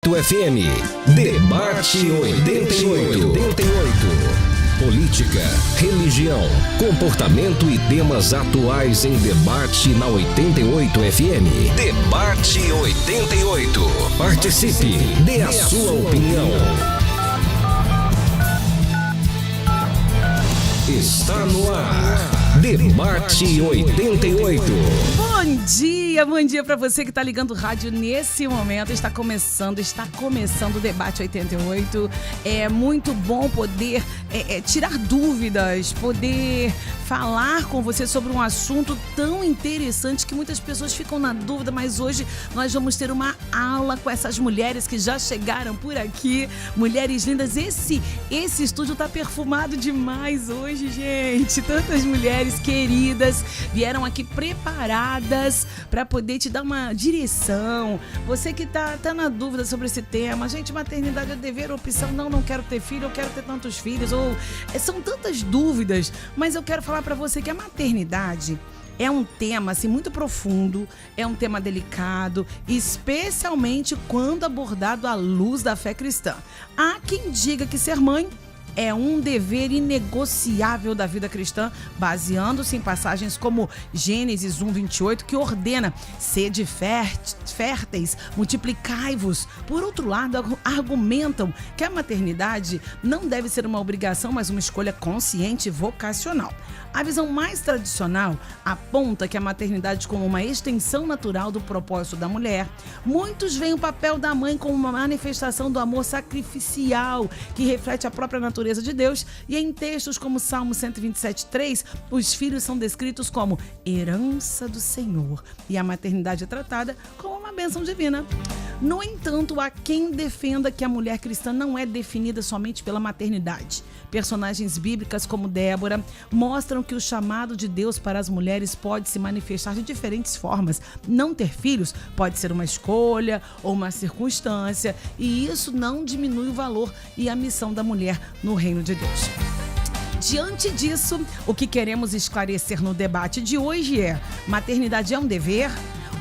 FM, Debate 88. Política, religião, comportamento e temas atuais em debate na 88 FM. Debate 88. Participe, dê a sua opinião. Está no ar. Debate 88. Bom dia para você que está ligando o rádio nesse momento. Está começando o Debate 88. É muito bom poder tirar dúvidas, poder falar com você sobre um assunto tão interessante que muitas pessoas ficam na dúvida, mas hoje nós vamos ter uma aula com essas mulheres que já chegaram por aqui. Mulheres lindas. Esse estúdio tá perfumado demais hoje, gente. Tantas mulheres queridas vieram aqui preparadas para poder te dar uma direção. Você que tá na dúvida sobre esse tema, gente, maternidade é dever ou opção? Não quero ter filho, eu quero ter tantos filhos, ou são tantas dúvidas, mas eu quero falar para você que a maternidade é um tema assim, muito profundo, é um tema delicado, especialmente quando abordado à luz da fé cristã. Há quem diga que ser mãe é um dever inegociável da vida cristã, baseando-se em passagens como Gênesis 1:28, que ordena: sede férteis, multiplicai-vos. Por outro lado, argumentam que a maternidade não deve ser uma obrigação, mas uma escolha consciente e vocacional. A visão mais tradicional aponta que a maternidade como uma extensão natural do propósito da mulher. Muitos veem o papel da mãe como uma manifestação do amor sacrificial, que reflete a própria natureza de Deus, e em textos como Salmo 127:3, os filhos são descritos como herança do Senhor e a maternidade é tratada como uma bênção divina. No entanto, há quem defenda que a mulher cristã não é definida somente pela maternidade. Personagens bíblicas como Débora mostram que o chamado de Deus para as mulheres pode se manifestar de diferentes formas. Não ter filhos pode ser uma escolha ou uma circunstância, e isso não diminui o valor e a missão da mulher no reino de Deus. Diante disso, o que queremos esclarecer no debate de hoje é: maternidade é um dever?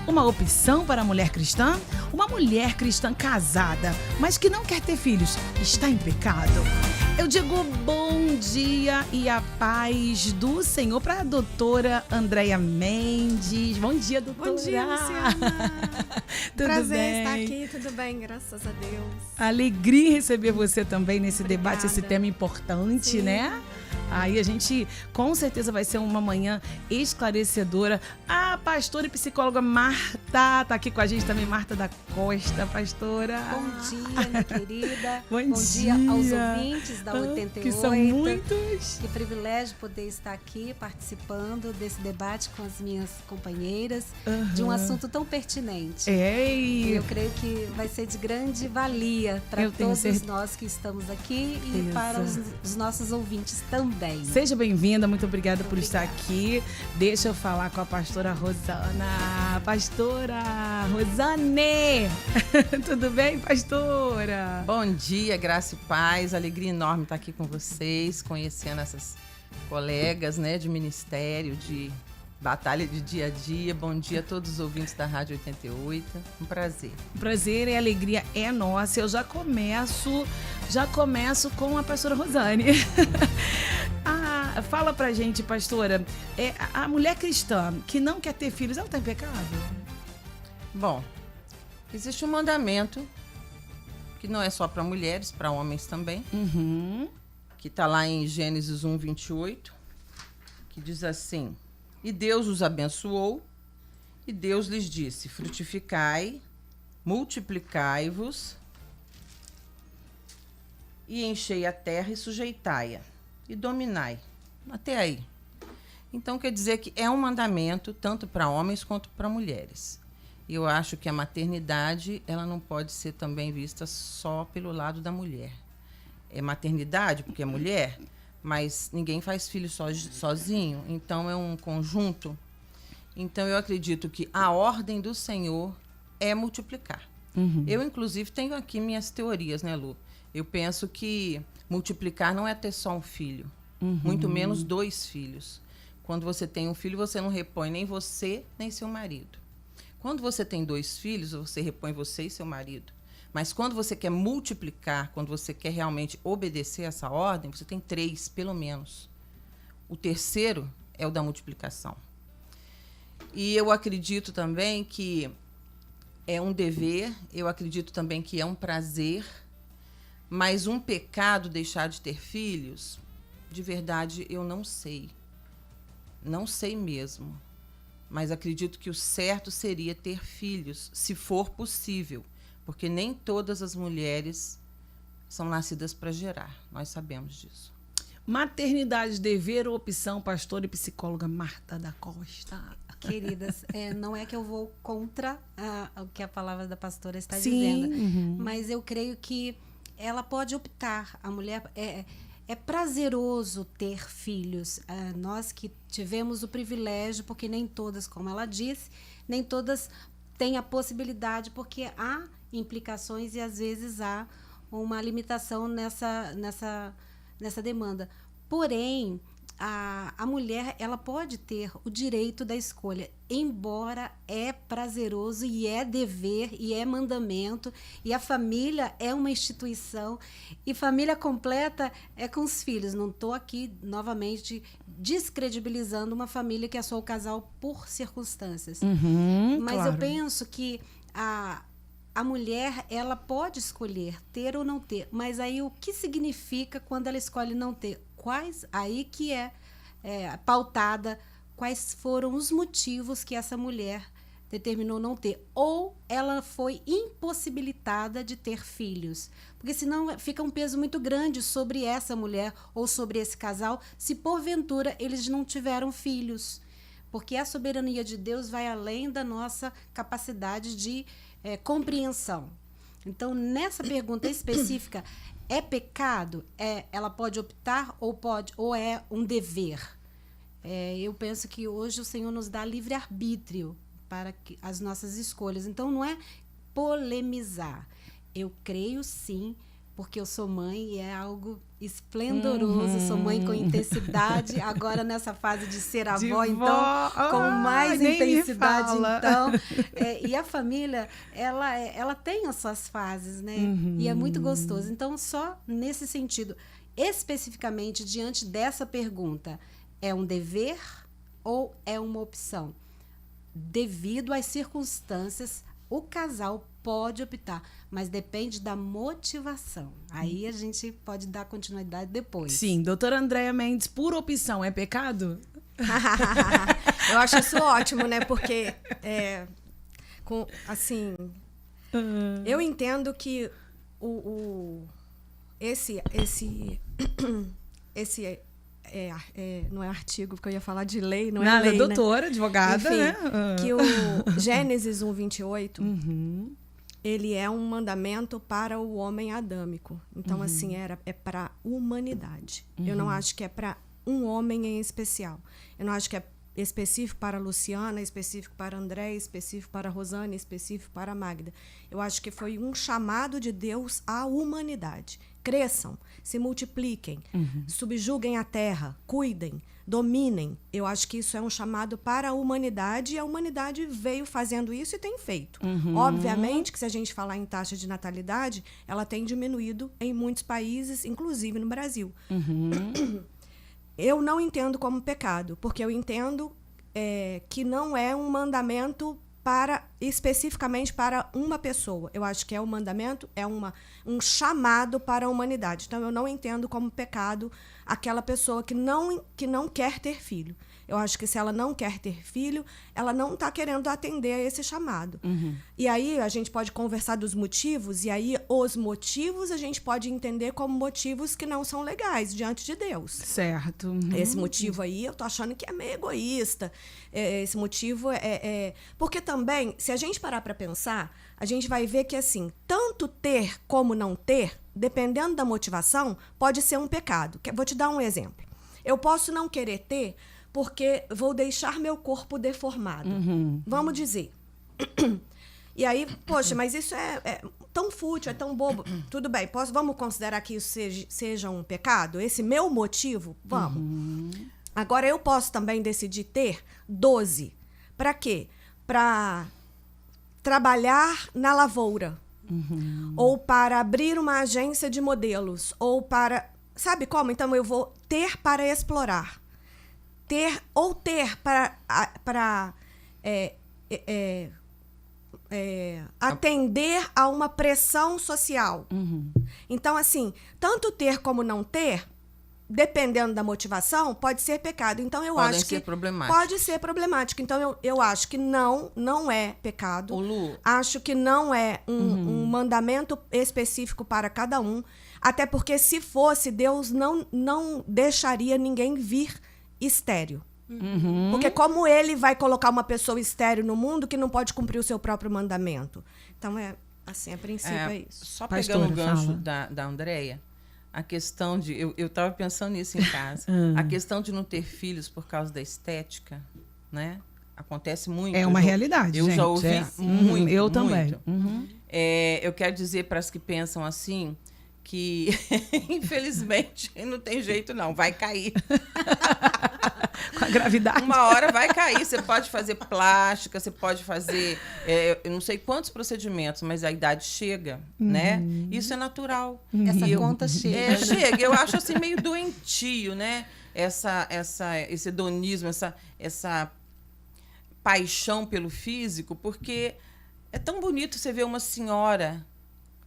Uma opção para a mulher cristã? Uma mulher cristã casada, mas que não quer ter filhos, está em pecado? Eu digo bom dia e a paz do Senhor para a doutora Andréia Mendes. Bom dia, doutora. Bom dia, Luciana. Tudo Prazer bem? estar aqui, tudo bem, graças a Deus. Alegria em receber você também nesse Obrigada. debate, esse tema importante, Sim. né? Aí a gente com certeza vai ser uma manhã esclarecedora. A pastora e psicóloga Marta tá aqui com a gente também, Marta da Costa, pastora. Bom dia, minha querida. Bom dia aos ouvintes da 88. Que são muitos. Que privilégio poder estar aqui participando desse debate com as minhas companheiras, de um assunto tão pertinente. Ei. Eu creio que vai ser de grande valia para todos nós que estamos aqui e para os nossos ouvintes também. Seja bem-vinda, muito obrigada por estar aqui. Deixa eu falar com a pastora Rosana. Pastora Rosane! Tudo bem, pastora? Bom dia, graça e paz. Alegria enorme estar aqui com vocês, conhecendo essas colegas, né, de ministério, de batalha de dia a dia. Bom dia a todos os ouvintes da Rádio 88. Um prazer. Prazer e alegria é nossa. Eu já começo com a pastora Rosane. Fala pra gente, pastora, a mulher cristã que não quer ter filhos, ela tá em pecado? Bom, existe um mandamento que não é só para mulheres, para homens também, que está lá em Gênesis 1:28, que diz assim: e Deus os abençoou, e Deus lhes disse: frutificai, multiplicai-vos, e enchei a terra e sujeitai-a, e dominai. Até aí. Então, quer dizer que é um mandamento tanto para homens quanto para mulheres. E eu acho que a maternidade, ela não pode ser também vista só pelo lado da mulher. É maternidade porque é mulher, mas ninguém faz filho sozinho, então é um conjunto. Então, eu acredito que a ordem do Senhor é multiplicar. Eu, inclusive, tenho aqui minhas teorias, né, Lu? Eu penso que multiplicar não é ter só um filho, muito menos 2 filhos. Quando você tem um filho, você não repõe nem você, nem seu marido. Quando você tem 2 filhos, você repõe você e seu marido. Mas quando você quer multiplicar, quando você quer realmente obedecer essa ordem, você tem 3, pelo menos. O terceiro é o da multiplicação. E eu acredito também que é um dever, eu acredito também que é um prazer, mas um pecado deixar de ter filhos, de verdade, eu não sei. Não sei mesmo. Mas acredito que o certo seria ter filhos, se for possível. Porque nem todas as mulheres são nascidas para gerar. Nós sabemos disso. Maternidade, dever ou opção, pastora e psicóloga Marta da Costa. Queridas, não é que eu vou contra o que a palavra da pastora está Sim, dizendo, mas eu creio que ela pode optar. A mulher é prazeroso ter filhos. Nós que tivemos o privilégio, porque nem todas, como ela disse, nem todas têm a possibilidade, porque há implicações e às vezes há uma limitação nessa demanda. Porém, a mulher, ela pode ter o direito da escolha, embora é prazeroso e é dever e é mandamento, e a família é uma instituição, e família completa é com os filhos. Não estou aqui novamente descredibilizando uma família que é só o casal por circunstâncias. Mas claro. eu penso que a mulher, ela pode escolher ter ou não ter, mas aí o que significa quando ela escolhe não ter? Aí que é pautada quais foram os motivos que essa mulher determinou não ter, ou ela foi impossibilitada de ter filhos, porque senão fica um peso muito grande sobre essa mulher ou sobre esse casal, se porventura eles não tiveram filhos, porque a soberania de Deus vai além da nossa capacidade de compreensão. Então, nessa pergunta específica, é pecado? Ela pode optar ou é um dever? Eu penso que hoje o Senhor nos dá livre-arbítrio para as nossas escolhas. Então, não é polemizar. Eu creio, sim, porque eu sou mãe e é algo esplendoroso. Sou mãe com intensidade. Agora, nessa fase de ser avó, então, com mais intensidade. Então, e a família, ela tem as suas fases, né? E é muito gostoso. Então, só nesse sentido, especificamente diante dessa pergunta, é um dever ou é uma opção? Devido às circunstâncias, o casal pode optar, mas depende da motivação. Aí a gente pode dar continuidade depois. Sim, doutora Andréia Mendes, por opção, é pecado? Eu acho isso ótimo, né? Porque, eu entendo que esse não é artigo, porque eu ia falar de lei, não é lei, doutora, né? advogada, enfim, né? Que o Gênesis 1:28, ele é um mandamento para o homem adâmico. Então, assim, é para a humanidade. Eu não acho que é para um homem em especial. Eu não acho que é específico para a Luciana, específico para a André, específico para a Rosane, específico para a Magda. Eu acho que foi um chamado de Deus à humanidade. Cresçam, se multipliquem, subjuguem a terra, cuidem, dominem. Eu acho que isso é um chamado para a humanidade, e a humanidade veio fazendo isso e tem feito. Obviamente que, se a gente falar em taxa de natalidade, ela tem diminuído em muitos países, inclusive no Brasil. Eu não entendo como pecado, porque eu entendo que não é um mandamento especificamente para uma pessoa. Eu acho que é um mandamento, é um chamado para a humanidade. Então, eu não entendo como pecado aquela pessoa que não quer ter filho. Eu acho que, se ela não quer ter filho, ela não está querendo atender a esse chamado. E aí a gente pode conversar dos motivos, e aí os motivos a gente pode entender como motivos que não são legais diante de Deus. Certo. Esse motivo aí, eu tô achando que é meio egoísta. Esse motivo porque também, se a gente parar para pensar, a gente vai ver que, assim, tanto ter como não ter, dependendo da motivação, pode ser um pecado. Vou te dar um exemplo. Eu posso não querer ter porque vou deixar meu corpo deformado. Vamos dizer. E aí, poxa, mas isso é tão fútil, é tão bobo. Tudo bem, vamos considerar que isso seja um pecado? Esse meu motivo? Vamos. Agora, eu posso também decidir ter 12. Para quê? Para trabalhar na lavoura. ou para abrir uma agência de modelos, ou para... Sabe como? Então, eu vou ter para explorar. Ter para atender a uma pressão social. Então, assim, tanto ter como não ter, dependendo da motivação, pode ser pecado. Então, eu acho que pode ser problemático. Então, eu acho que não é pecado. Ô, Lu, acho que não é um mandamento específico para cada um. Até porque, se fosse, Deus não deixaria ninguém vir estéril. Porque como ele vai colocar uma pessoa estéril no mundo que não pode cumprir o seu próprio mandamento? Então, assim, a princípio é isso. Só Pastora, pegando o gancho fala. da Andréia, a questão de... Eu estava pensando nisso em casa. A questão de não ter filhos por causa da estética, né? Acontece muito. É uma realidade, eu gente. já ouvi muito. Eu também. Eu quero dizer para as que pensam assim que, infelizmente, não tem jeito não, vai cair. Com a gravidade. Uma hora vai cair. Você pode fazer plástica, você pode fazer... eu não sei quantos procedimentos, mas a idade chega, né? Isso é natural. Essa conta chega. Chega. Eu acho assim meio doentio, né? Esse hedonismo, essa paixão pelo físico, porque é tão bonito você ver uma senhora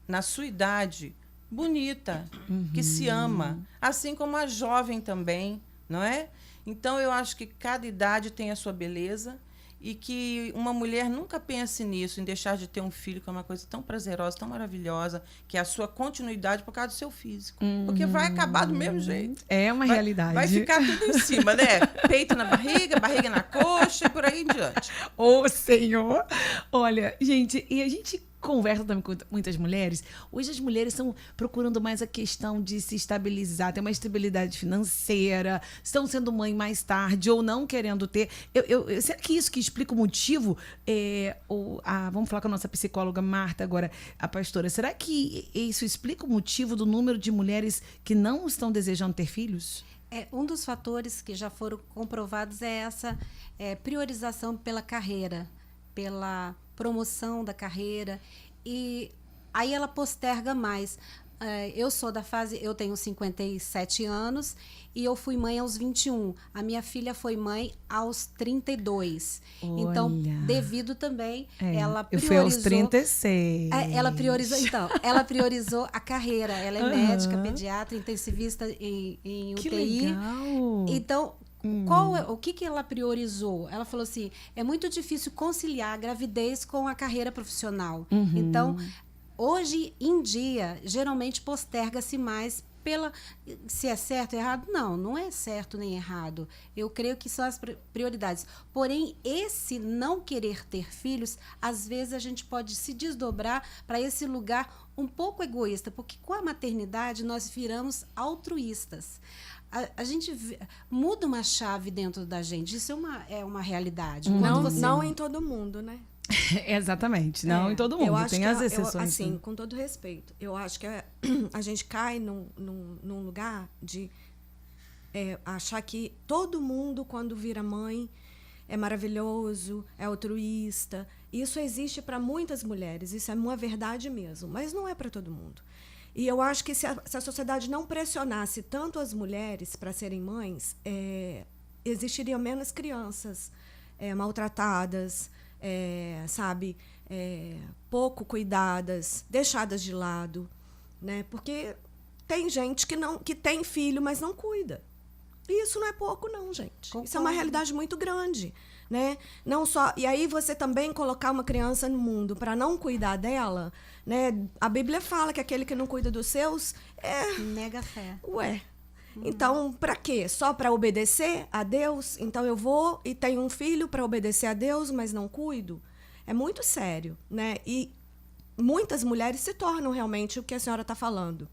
na sua idade, bonita, que se ama, assim como a jovem também, não é? Então, eu acho que cada idade tem a sua beleza e que uma mulher nunca pense nisso, em deixar de ter um filho, que é uma coisa tão prazerosa, tão maravilhosa, que é a sua continuidade por causa do seu físico. Porque vai acabar do mesmo jeito. É uma realidade. Vai ficar tudo em cima, né? Peito na barriga, barriga na coxa e por aí em diante. Ô, Senhor! Olha, gente, e a gente conversa também com muitas mulheres. Hoje as mulheres estão procurando mais a questão de se estabilizar, ter uma estabilidade financeira, estão sendo mãe mais tarde ou não querendo ter. Será que isso que explica o motivo? Vamos falar com a nossa psicóloga Marta agora, a pastora. Será que isso explica o motivo do número de mulheres que não estão desejando ter filhos? Um dos fatores que já foram comprovados é essa priorização pela carreira, pela promoção da carreira, e aí ela posterga mais. Eu sou da fase, eu tenho 57 anos e eu fui mãe aos 21. A minha filha foi mãe aos 32. Olha. Então, devido também, ela priorizou... Eu fui aos 36. Ela priorizou a carreira. Ela é médica, pediatra, intensivista em UTI. Que legal! Então, o que ela priorizou? Ela falou assim, é muito difícil conciliar a gravidez com a carreira profissional. Então, hoje em dia, geralmente posterga-se mais se é certo ou errado. Não é certo nem errado. Eu creio que são as prioridades. Porém, esse não querer ter filhos, às vezes a gente pode se desdobrar para esse lugar um pouco egoísta, porque com a maternidade nós viramos altruístas. A gente muda uma chave dentro da gente. Isso é uma realidade. Não em todo mundo, né? Exatamente. Não em todo mundo. Tem as exceções. Assim, com todo respeito, eu acho que a gente cai num lugar de achar que todo mundo, quando vira mãe, é maravilhoso, é altruísta. Isso existe para muitas mulheres. Isso é uma verdade mesmo. Mas não é para todo mundo. E eu acho que se a sociedade não pressionasse tanto as mulheres para serem mães, existiriam menos crianças maltratadas, pouco cuidadas, deixadas de lado, né? Porque tem gente que tem filho, mas não cuida. E isso não é pouco, não, gente. Concordo. Isso é uma realidade muito grande, né? Não só, e aí você também colocar uma criança no mundo para não cuidar dela, né? A Bíblia fala que aquele que não cuida dos seus nega a fé. Então, para quê? Só para obedecer a Deus? Então eu vou e tenho um filho para obedecer a Deus, mas não cuido? É muito sério, né? E muitas mulheres se tornam realmente o que a senhora está falando.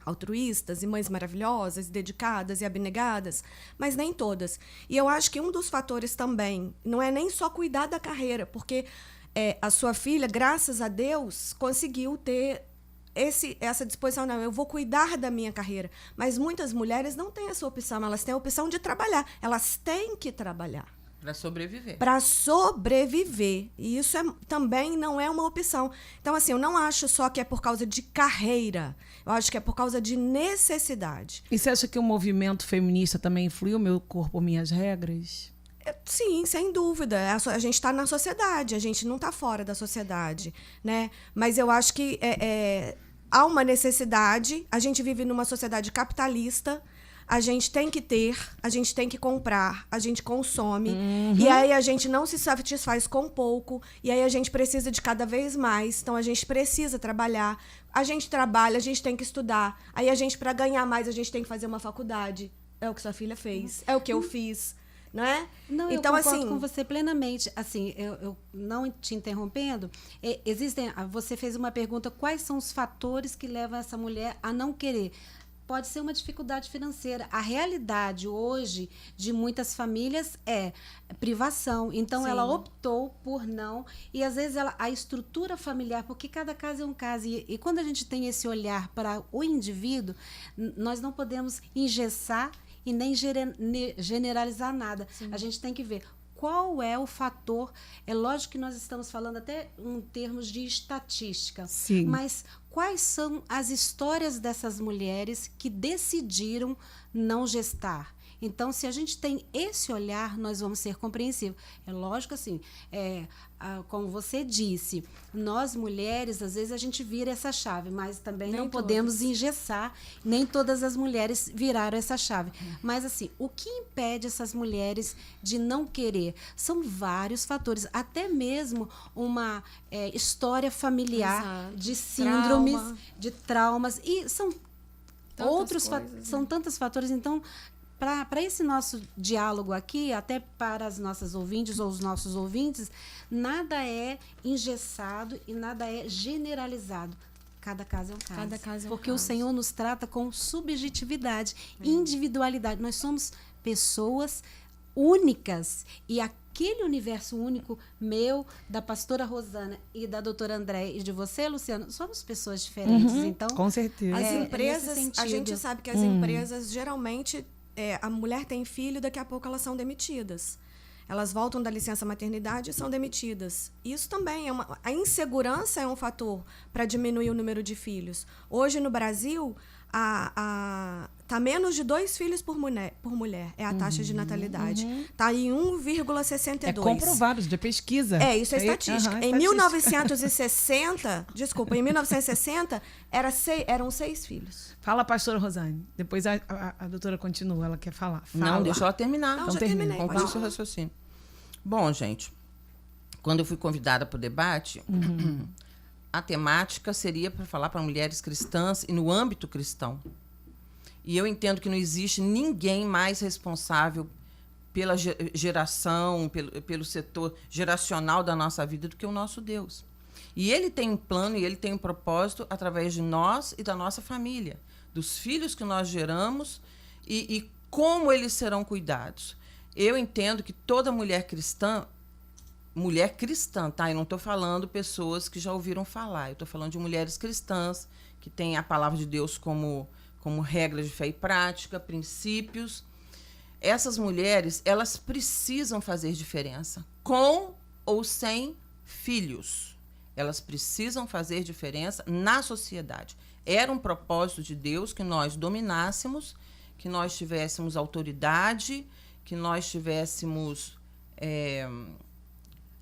Altruístas e mães maravilhosas, dedicadas e abnegadas, mas nem todas. E eu acho que um dos fatores também não é nem só cuidar da carreira, porque a sua filha, graças a Deus, conseguiu ter essa disposição. Não, eu vou cuidar da minha carreira. Mas muitas mulheres não têm essa opção, elas têm a opção de trabalhar. Elas têm que trabalhar. Para sobreviver. Para sobreviver. E isso também não é uma opção. Então, assim, eu não acho só que é por causa de carreira. Eu acho que é por causa de necessidade. E você acha que o movimento feminista também influiu Meu Corpo, Minhas Regras? Sim, sem dúvida. A gente está na sociedade, a gente não está fora da sociedade, né? Mas eu acho que há uma necessidade. A gente vive numa sociedade capitalista. A gente tem que ter, a gente tem que comprar, a gente consome. E aí a gente não se satisfaz com pouco. E aí a gente precisa de cada vez mais. Então a gente precisa trabalhar. A gente trabalha, a gente tem que estudar. Aí a gente, para ganhar mais, a gente tem que fazer uma faculdade. É o que sua filha fez. É o que eu fiz. Não é? Não, então, eu concordo assim, com você plenamente. Assim, eu não te interrompendo, você fez uma pergunta, quais são os fatores que levam essa mulher a não querer? Pode ser uma dificuldade financeira. A realidade hoje de muitas famílias é privação. Então, Sim. ela optou por não. E, às vezes, a estrutura familiar, porque cada caso é um caso. E quando a gente tem esse olhar para o indivíduo, nós não podemos engessar e nem generalizar nada. Sim. A gente tem que ver qual é o fator. É lógico que nós estamos falando até em termos de estatística. Sim. Mas quais são as histórias dessas mulheres que decidiram não gestar? Então, se a gente tem esse olhar, nós vamos ser compreensivos. É lógico, assim, como você disse, nós mulheres, às vezes a gente vira essa chave, mas também Nem não todas. podemos engessar, nem todas as mulheres viraram essa chave. Mas, assim, o que impede essas mulheres de não querer? São vários fatores, até mesmo uma história familiar. Exato. De síndromes, Trauma. de traumas, e são Tantas coisas, são tantos fatores. Então, para esse nosso diálogo aqui, até para as nossas ouvintes ou os nossos ouvintes, nada é engessado e nada é generalizado. Cada caso é um caso. Cada caso é um Porque caso. o Senhor nos trata com subjetividade, individualidade. Nós somos pessoas únicas e aquele universo único meu, da pastora Rosana e da doutora André e de você, Luciano, somos pessoas diferentes. Então, Com certeza. As nesse empresas, a sentido. gente sabe que as empresas geralmente, a mulher tem filho, daqui a pouco elas são demitidas. Elas voltam da licença maternidade e são demitidas. Isso também a insegurança é um fator para diminuir o número de filhos. Hoje no Brasil, tá menos de 2 filhos por mulher, é a taxa de natalidade. Tá em 1,62. É comprovado de pesquisa. Isso é estatística. Em 1960, desculpa, em 1960 eram 6 filhos. Fala, pastora Rosane. Depois a doutora continua, ela quer falar. Fala. Não, deixa ela terminar. Não, Então já termina. terminei. Conclui pode seu falar. raciocínio. Bom, gente, quando eu fui convidada para o debate, a temática seria para falar para mulheres cristãs e no âmbito cristão. E eu entendo que não existe ninguém mais responsável pela geração, pelo setor geracional da nossa vida do que o nosso Deus. E ele tem um plano e ele tem um propósito através de nós e da nossa família, dos filhos que nós geramos e como eles serão cuidados. Eu entendo que toda mulher cristã, tá? Eu não estou falando pessoas que já ouviram falar, eu estou falando de mulheres cristãs que têm a palavra de Deus como regra de fé e prática, princípios. Essas mulheres, elas precisam fazer diferença, com ou sem filhos. Elas precisam fazer diferença na sociedade. Era um propósito de Deus que nós dominássemos, que nós tivéssemos autoridade, que nós tivéssemos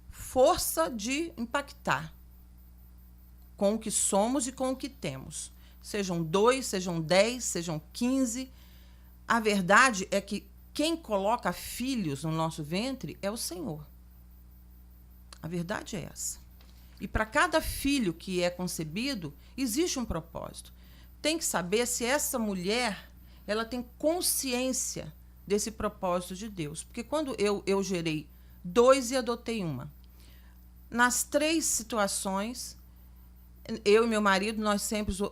força de impactar com o que somos e com o que temos. Sejam 2, sejam 10, sejam 15. A verdade é que quem coloca filhos no nosso ventre é o Senhor. A verdade é essa. E para cada filho que é concebido, existe um propósito. Tem que saber se essa mulher ela tem consciência desse propósito de Deus. Porque quando eu gerei 2 e adotei uma, nas 3 situações, eu e meu marido, nós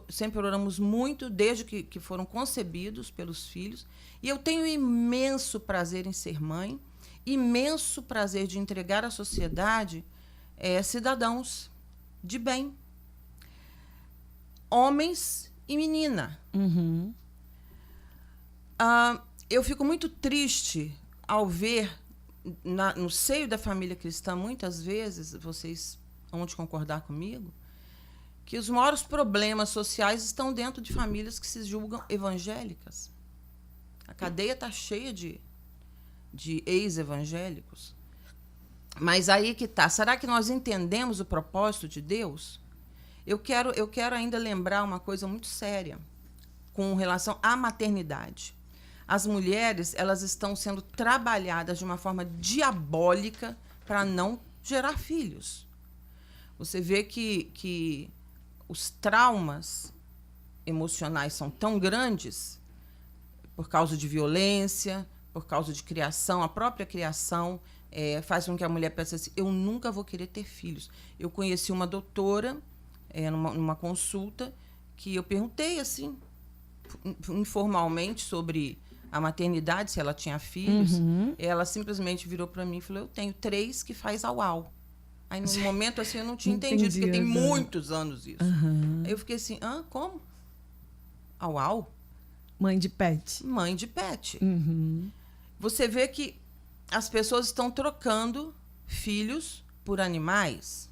sempre oramos muito, desde que foram concebidos pelos filhos. E eu tenho imenso prazer em ser mãe, imenso prazer de entregar à sociedade cidadãos de bem. Homens e menina. Eu fico muito triste ao ver no seio da família cristã, muitas vezes, vocês vão de concordar comigo, que os maiores problemas sociais estão dentro de famílias que se julgam evangélicas. A cadeia está cheia de ex-evangélicos. Mas aí que tá. Será que nós entendemos o propósito de Deus? Eu quero ainda lembrar uma coisa muito séria com relação à maternidade. As mulheres, elas estão sendo trabalhadas de uma forma diabólica para não gerar filhos. Você vê que os traumas emocionais são tão grandes por causa de violência, por causa de criação, a própria criação faz com que a mulher pense assim, eu nunca vou querer ter filhos. Eu conheci uma doutora numa consulta que eu perguntei assim, informalmente, sobre a maternidade, se ela tinha filhos. Ela simplesmente virou para mim e falou, eu tenho 3 que faz au-au. Aí, no momento, assim, eu não tinha entendido, porque tem muitos anos isso. Aí eu fiquei assim, como? Au-au? Mãe de pet. Mãe de pet. Você vê que as pessoas estão trocando filhos por animais.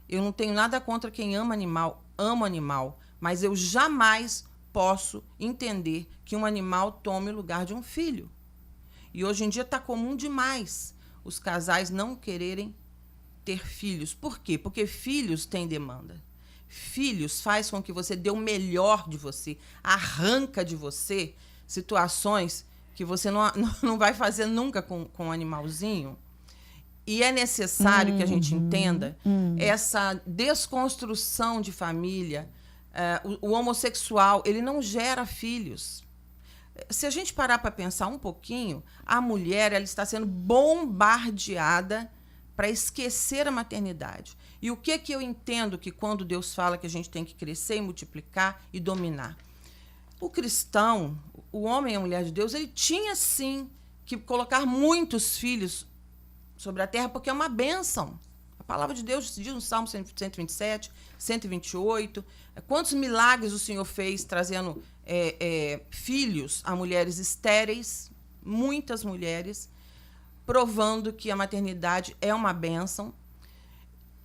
Eu não tenho nada contra quem ama animal, amo animal, mas eu jamais posso entender que um animal tome o lugar de um filho. E hoje em dia está comum demais os casais não quererem ter filhos. Por quê? Porque filhos têm demanda. Filhos faz com que você dê o melhor de você, arranca de você situações que você não vai fazer nunca com um animalzinho. E é necessário que a gente entenda essa desconstrução de família. O homossexual, ele não gera filhos. Se a gente parar para pensar um pouquinho, a mulher ela está sendo bombardeada para esquecer a maternidade. E o que eu entendo que quando Deus fala que a gente tem que crescer e multiplicar e dominar? O cristão, o homem e a mulher de Deus, ele tinha sim que colocar muitos filhos sobre a terra, porque é uma bênção. A palavra de Deus diz no Salmo 127, 128, quantos milagres o Senhor fez trazendo filhos a mulheres estéreis, muitas mulheres, provando que a maternidade é uma bênção,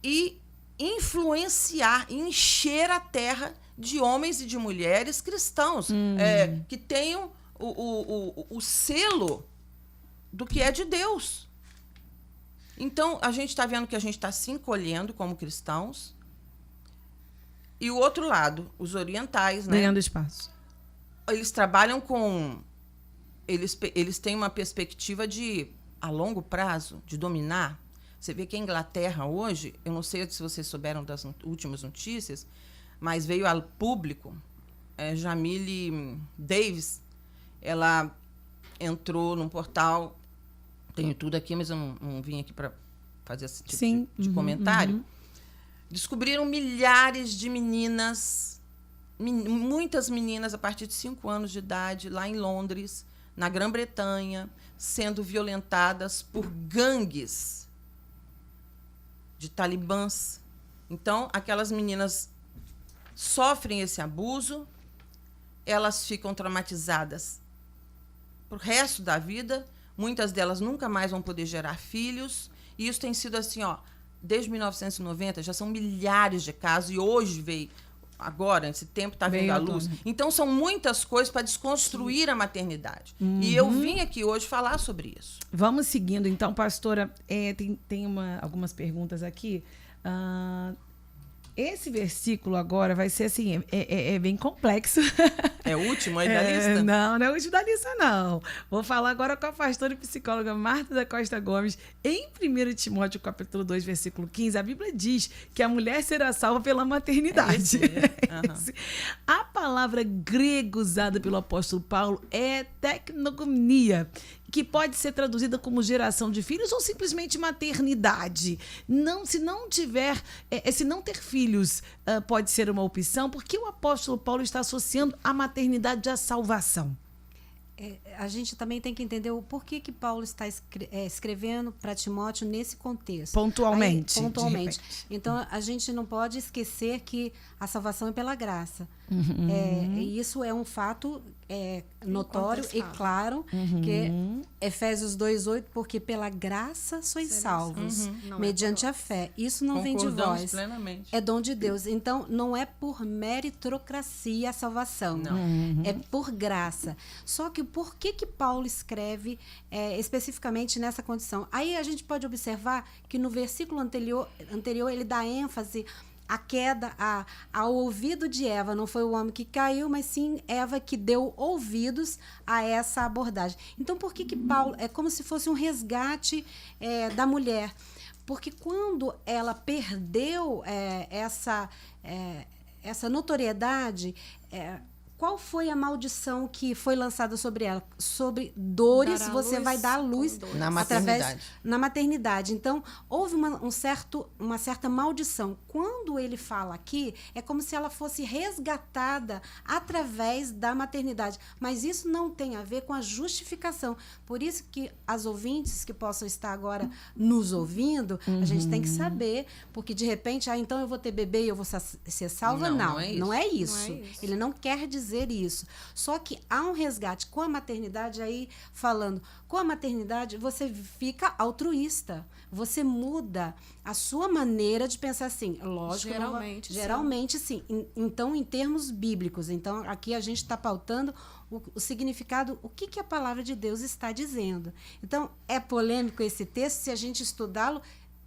e influenciar, encher a terra de homens e de mulheres cristãos que tenham o selo do que é de Deus. Então, a gente está vendo que a gente está se encolhendo como cristãos. E o outro lado, os orientais, né? Ganhando espaço. Eles trabalham com... Eles têm uma perspectiva de, a longo prazo, de dominar. Você vê que a Inglaterra hoje, eu não sei se vocês souberam das últimas notícias, mas veio ao público, Jamile Davis, ela entrou num portal, tenho tudo aqui, mas eu não vim aqui para fazer esse tipo de comentário. Descobriram milhares de meninas, muitas meninas a partir de 5 anos de idade, lá em Londres, na Grã-Bretanha, sendo violentadas por gangues de talibãs. Então, aquelas meninas sofrem esse abuso, elas ficam traumatizadas pro resto da vida, muitas delas nunca mais vão poder gerar filhos, e isso tem sido assim, desde 1990, já são milhares de casos, e hoje veio, agora, nesse tempo, está vendo a luz. Então, são muitas coisas para desconstruir a maternidade. E eu vim aqui hoje falar sobre isso. Vamos seguindo, então, pastora. Tem algumas perguntas aqui. Esse versículo agora vai ser assim, é bem complexo. É o último aí da lista? Não é o último da lista, não. Vou falar agora com a pastora e psicóloga Marta da Costa Gomes. Em 1 Timóteo, capítulo 2, versículo 15, a Bíblia diz que a mulher será salva pela maternidade. A palavra grega usada pelo apóstolo Paulo é tecnogonia, que pode ser traduzida como geração de filhos ou simplesmente maternidade. Se não ter filhos pode ser uma opção, porque o apóstolo Paulo está associando a maternidade à salvação. A gente também tem que entender o porquê que Paulo está escrevendo para Timóteo nesse contexto. Pontualmente. Então, a gente não pode esquecer que a salvação é pela graça. E isso é um fato notório e claro que Efésios 2:8, porque pela graça sois salvos, mediante a fé. Isso não vem de vós, plenamente. é dom de Deus. Então, não é por meritocracia a salvação, é por graça. Só que por que Paulo escreve especificamente nessa condição? Aí a gente pode observar que no versículo anterior ele dá ênfase a queda ao ouvido de Eva. Não foi o homem que caiu, mas sim Eva que deu ouvidos a essa abordagem. Então, por que Paulo... É como se fosse um resgate da mulher. Porque quando ela perdeu essa notoriedade... qual foi a maldição que foi lançada sobre ela? Sobre dores, você vai dar à luz na maternidade. Então, houve uma certa maldição. Quando ele fala aqui, é como se ela fosse resgatada através da maternidade. Mas isso não tem a ver com a justificação. Por isso que as ouvintes que possam estar agora nos ouvindo, a gente tem que saber, porque de repente, então eu vou ter bebê e eu vou ser salva? Não é isso. Ele não quer dizer isso. Só que há um resgate com a maternidade, aí falando, com a maternidade você fica altruísta, você muda a sua maneira de pensar assim, lógico, geralmente sim. Então, em termos bíblicos, então aqui a gente está pautando o significado, o que a palavra de Deus está dizendo. Então, é polêmico esse texto se a gente estudá-lo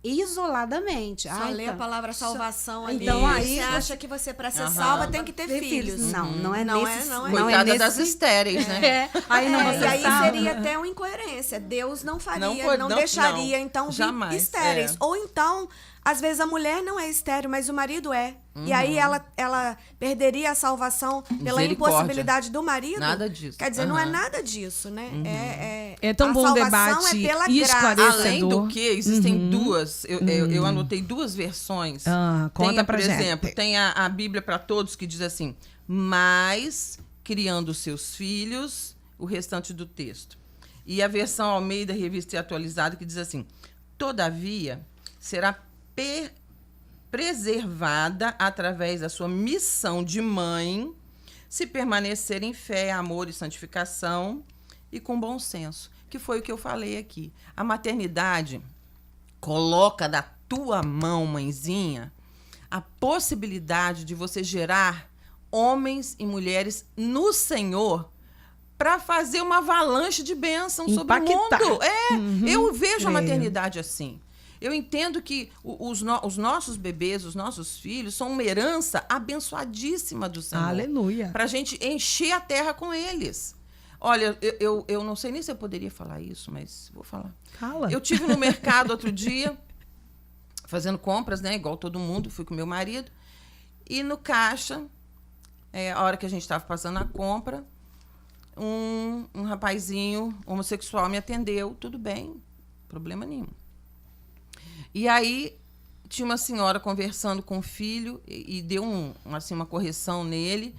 isoladamente. Só lê a palavra salvação ali. Então, aí você acha que você, para ser salva, tem que ter filhos. Não é nesse... Coitada das estéreis, né? Aí não e aí seria até uma incoerência. Deus não faria, não deixaria, então, vir estéreis. Ou então, às vezes a mulher não é estéril, mas o marido é. E aí ela perderia a salvação pela impossibilidade do marido. Nada disso. Quer dizer, não é nada disso, né? É tão bom o debate e esclarecedor. Além do que, existem duas, eu anotei duas versões. Conta pra gente. Por exemplo, tem a Bíblia para Todos que diz assim, mas criando seus filhos, o restante do texto. E a versão Almeida, Revista e Atualizada, que diz assim, todavia, será preservada através da sua missão de mãe, se permanecer em fé, amor e santificação e com bom senso, que foi o que eu falei aqui. A maternidade coloca da tua mão, mãezinha, a possibilidade de você gerar homens e mulheres no Senhor para fazer uma avalanche de bênção sobre o mundo. Eu vejo a maternidade assim. Eu entendo que os nossos bebês, os nossos filhos, são uma herança abençoadíssima do Senhor. Aleluia. Para a gente encher a terra com eles. Olha, eu não sei nem se eu poderia falar isso, mas vou falar. Fala. Eu estive no mercado outro dia, fazendo compras, né? Igual todo mundo, fui com meu marido. E no caixa, a hora que a gente estava passando a compra, um rapazinho homossexual me atendeu. Tudo bem, problema nenhum. E aí, tinha uma senhora conversando com o filho e deu uma correção nele.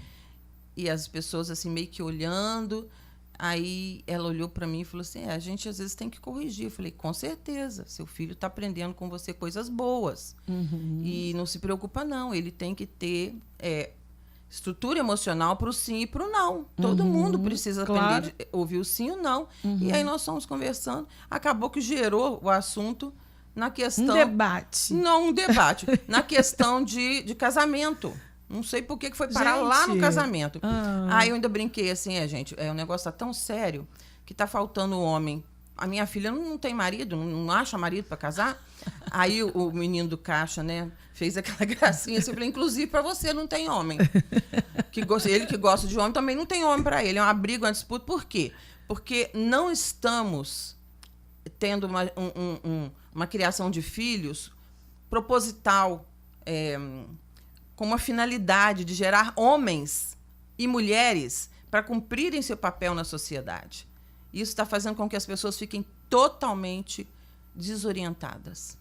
E as pessoas assim meio que olhando. Aí ela olhou para mim e falou assim, a gente às vezes tem que corrigir. Eu falei, com certeza, seu filho está aprendendo com você coisas boas. E não se preocupa não, ele tem que ter estrutura emocional para o sim e para o não. Todo mundo precisa aprender a ouvir o sim e o não. E aí nós fomos conversando. Acabou que gerou o assunto na questão... Um debate. Na questão de casamento. Não sei por que foi parar lá no casamento. Aí eu ainda brinquei assim, gente, o negócio tá tão sério que tá faltando homem. A minha filha não tem marido, não acha marido para casar. Aí o menino do caixa, né, fez aquela gracinha assim, eu falei, inclusive para você não tem homem. Ele que gosta de homem também não tem homem para ele. É uma briga, uma disputa. Por quê? Porque não estamos tendo uma criação de filhos proposital, com uma finalidade de gerar homens e mulheres para cumprirem seu papel na sociedade. Isso está fazendo com que as pessoas fiquem totalmente desorientadas.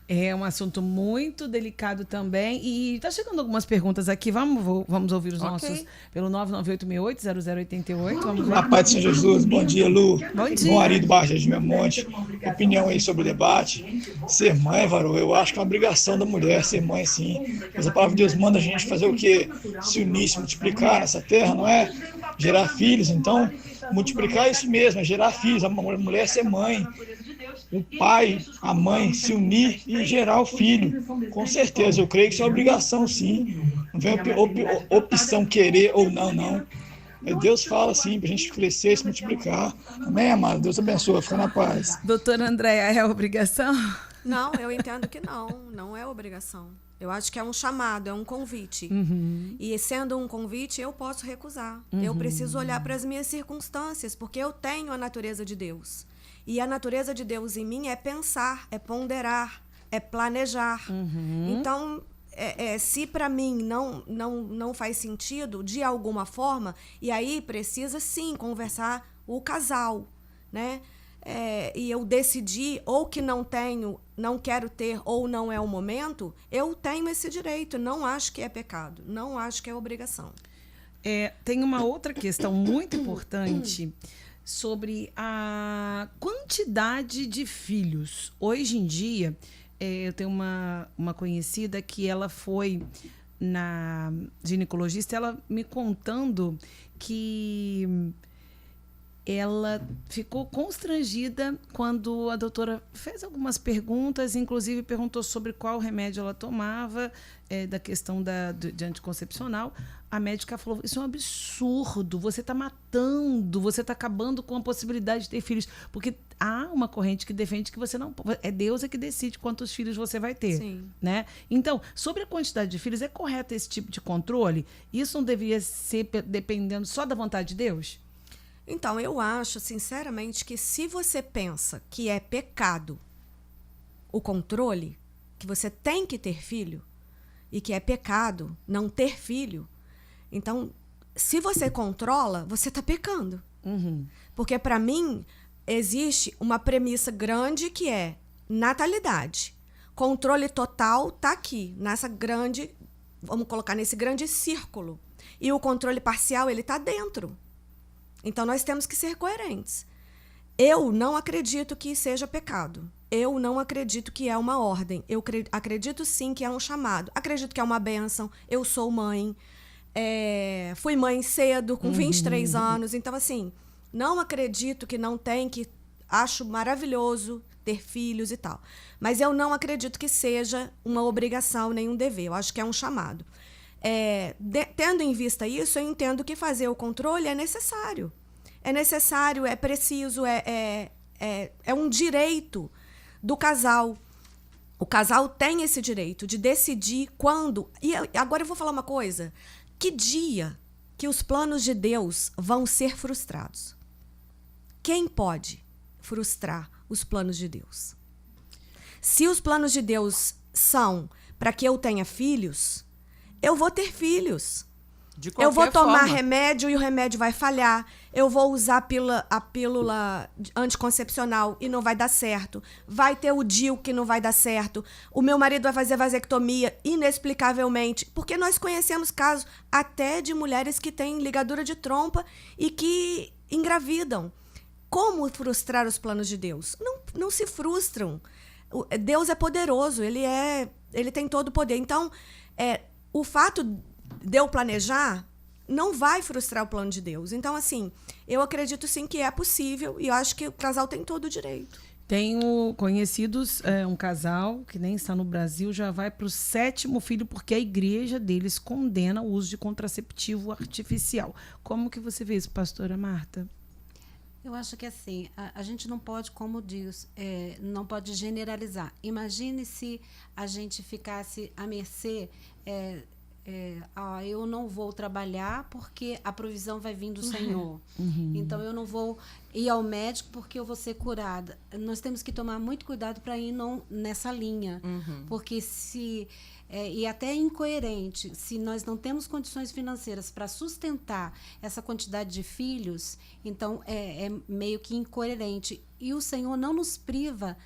É um assunto muito delicado também. E tá chegando algumas perguntas aqui. Vamos ouvir os nossos pelo 998680088. Vamos Na ver. paz de São Jesus, bom dia, Lu. Bom dia. Bom Ari do Barra de Memonte. Opinião aí sobre o debate. Ser mãe, Varô, eu acho que é uma obrigação da mulher ser mãe, sim. Mas a palavra de Deus manda a gente fazer o quê? Se unir, se multiplicar nessa terra, não é? Gerar filhos. Então, multiplicar é isso mesmo, é gerar filhos. A mulher ser mãe. O pai, a mãe se unir e gerar o filho. Com certeza, eu creio que isso é obrigação, sim. Não vem opção querer ou não. Deus fala assim, para a gente crescer e se multiplicar. Amém, amado? Deus abençoe, fica na paz. Doutora Andréia, é obrigação? Não, eu entendo que não é obrigação. Eu acho que é um chamado, é um convite. E sendo um convite, eu posso recusar. Eu preciso olhar para as minhas circunstâncias, porque eu tenho a natureza de Deus. E a natureza de Deus em mim é pensar, é ponderar, é planejar. Então, se para mim não faz sentido, de alguma forma, e aí precisa sim conversar o casal, né? E eu decidi ou que não tenho, não quero ter ou não é o momento, eu tenho esse direito. Não acho que é pecado, não acho que é obrigação. Tem uma outra questão muito importante sobre a quantidade de filhos. Hoje em dia, eu tenho uma conhecida que ela foi na ginecologista, ela me contando que ela ficou constrangida quando a doutora fez algumas perguntas, inclusive perguntou sobre qual remédio ela tomava, da questão de anticoncepcional. A médica falou, isso é um absurdo, você está matando, você está acabando com a possibilidade de ter filhos. Porque há uma corrente que defende que você não... É Deus que decide quantos filhos você vai ter. Sim. Né? Então, sobre a quantidade de filhos, é correto esse tipo de controle? Isso não deveria ser dependendo só da vontade de Deus? Então, eu acho, sinceramente, que se você pensa que é pecado o controle, que você tem que ter filho, e que é pecado não ter filho, então, se você controla, você está pecando. Porque, para mim, existe uma premissa grande que é natalidade. Controle total está aqui, nessa grande, vamos colocar nesse grande círculo. E o controle parcial, ele está dentro. Então, nós temos que ser coerentes. Eu não acredito que seja pecado. Eu não acredito que é uma ordem. Eu acredito, sim, que é um chamado. Acredito que é uma bênção. Eu sou mãe. Fui mãe cedo, com 23 anos. Então, assim, não acredito que não tem, que acho maravilhoso ter filhos e tal. Mas eu não acredito que seja uma obrigação, nem um dever. Eu acho que é um chamado. Tendo em vista isso, eu entendo que fazer o controle é necessário. É necessário, é preciso, é um direito do casal. O casal tem esse direito de decidir quando... E agora eu vou falar uma coisa. Que dia que os planos de Deus vão ser frustrados? Quem pode frustrar os planos de Deus? Se os planos de Deus são para que eu tenha filhos, eu vou ter filhos. Eu vou tomar remédio e o remédio vai falhar. Eu vou usar a pílula anticoncepcional e não vai dar certo. Vai ter o DIU que não vai dar certo. O meu marido vai fazer vasectomia inexplicavelmente. Porque nós conhecemos casos até de mulheres que têm ligadura de trompa e que engravidam. Como frustrar os planos de Deus? Não se frustram. Deus é poderoso, ele tem todo o poder. Então, o fato de eu planejar não vai frustrar o plano de Deus. Então, assim, eu acredito sim que é possível e eu acho que o casal tem todo o direito. Tenho conhecidos, um casal que nem está no Brasil, já vai para o 7º filho porque a igreja deles condena o uso de contraceptivo artificial. Como que você vê isso, pastora Marta? Eu acho que assim, a gente não pode, como diz, não pode generalizar. Imagine se a gente ficasse à mercê, eu não vou trabalhar porque a provisão vai vir do Senhor. Então, eu não vou ir ao médico porque eu vou ser curada. Nós temos que tomar muito cuidado para ir nessa linha. Porque e até é incoerente, se nós não temos condições financeiras para sustentar essa quantidade de filhos, então é meio que incoerente. E o Senhor não nos priva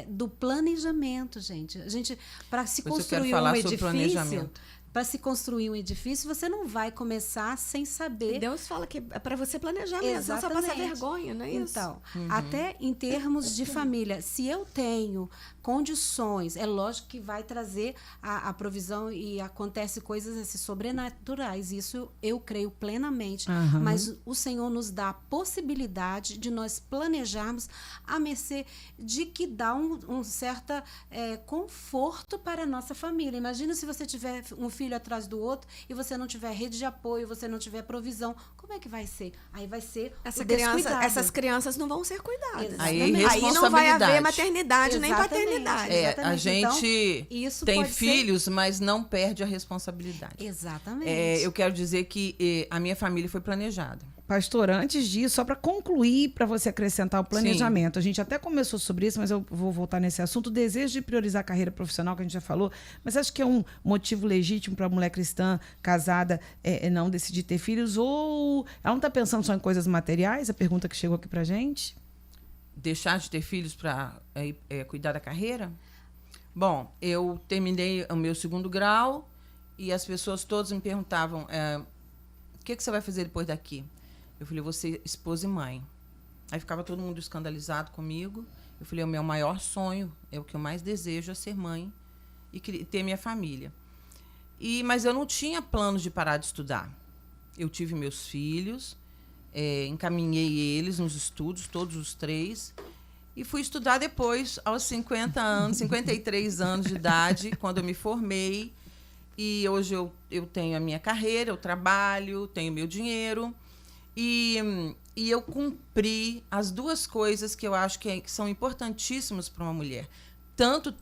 do planejamento, gente. A gente, para se Depois eu quero construir falar um sobre edifício, planejamento. para se construir um edifício, você não vai começar sem saber. Deus fala que é para você planejar mesmo, não só passar vergonha, não é isso? Então, até em termos de família, se eu tenho condições, é lógico que vai trazer a provisão e acontece coisas assim, sobrenaturais, isso eu creio plenamente, mas o Senhor nos dá a possibilidade de nós planejarmos a mercê de que dá um certo conforto para a nossa família. Imagina se você tiver um filho atrás do outro e você não tiver rede de apoio, você não tiver provisão, como é que vai ser? Aí vai ser essas crianças não vão ser cuidadas. Aí não vai haver responsabilidade. maternidade nem paternidade. A gente então, isso tem pode filhos, mas não perde a responsabilidade. Exatamente. Eu quero dizer que a minha família foi planejada. Pastor, antes disso, só para concluir, para você acrescentar o planejamento. A gente até começou sobre isso, mas eu vou voltar nesse assunto. O desejo de priorizar a carreira profissional, que a gente já falou, mas acho que é um motivo legítimo para a mulher cristã casada não decidir ter filhos? Ou ela não está pensando só em coisas materiais? A pergunta que chegou aqui para gente. Deixar de ter filhos para cuidar da carreira? Bom, eu terminei o meu 2º grau e as pessoas todas me perguntavam o que você vai fazer depois daqui? Eu falei, vou ser esposa e mãe. Aí ficava todo mundo escandalizado comigo. Eu falei, o meu maior sonho, é o que eu mais desejo, é ser mãe e ter minha família. Mas eu não tinha planos de parar de estudar. Eu tive meus filhos, encaminhei eles nos estudos, todos os 3, e fui estudar depois, aos 50 anos, 53 anos de idade, quando eu me formei. E hoje eu tenho a minha carreira, eu trabalho, tenho meu dinheiro. E eu cumpri as 2 coisas que eu acho que são importantíssimas para uma mulher. Tanto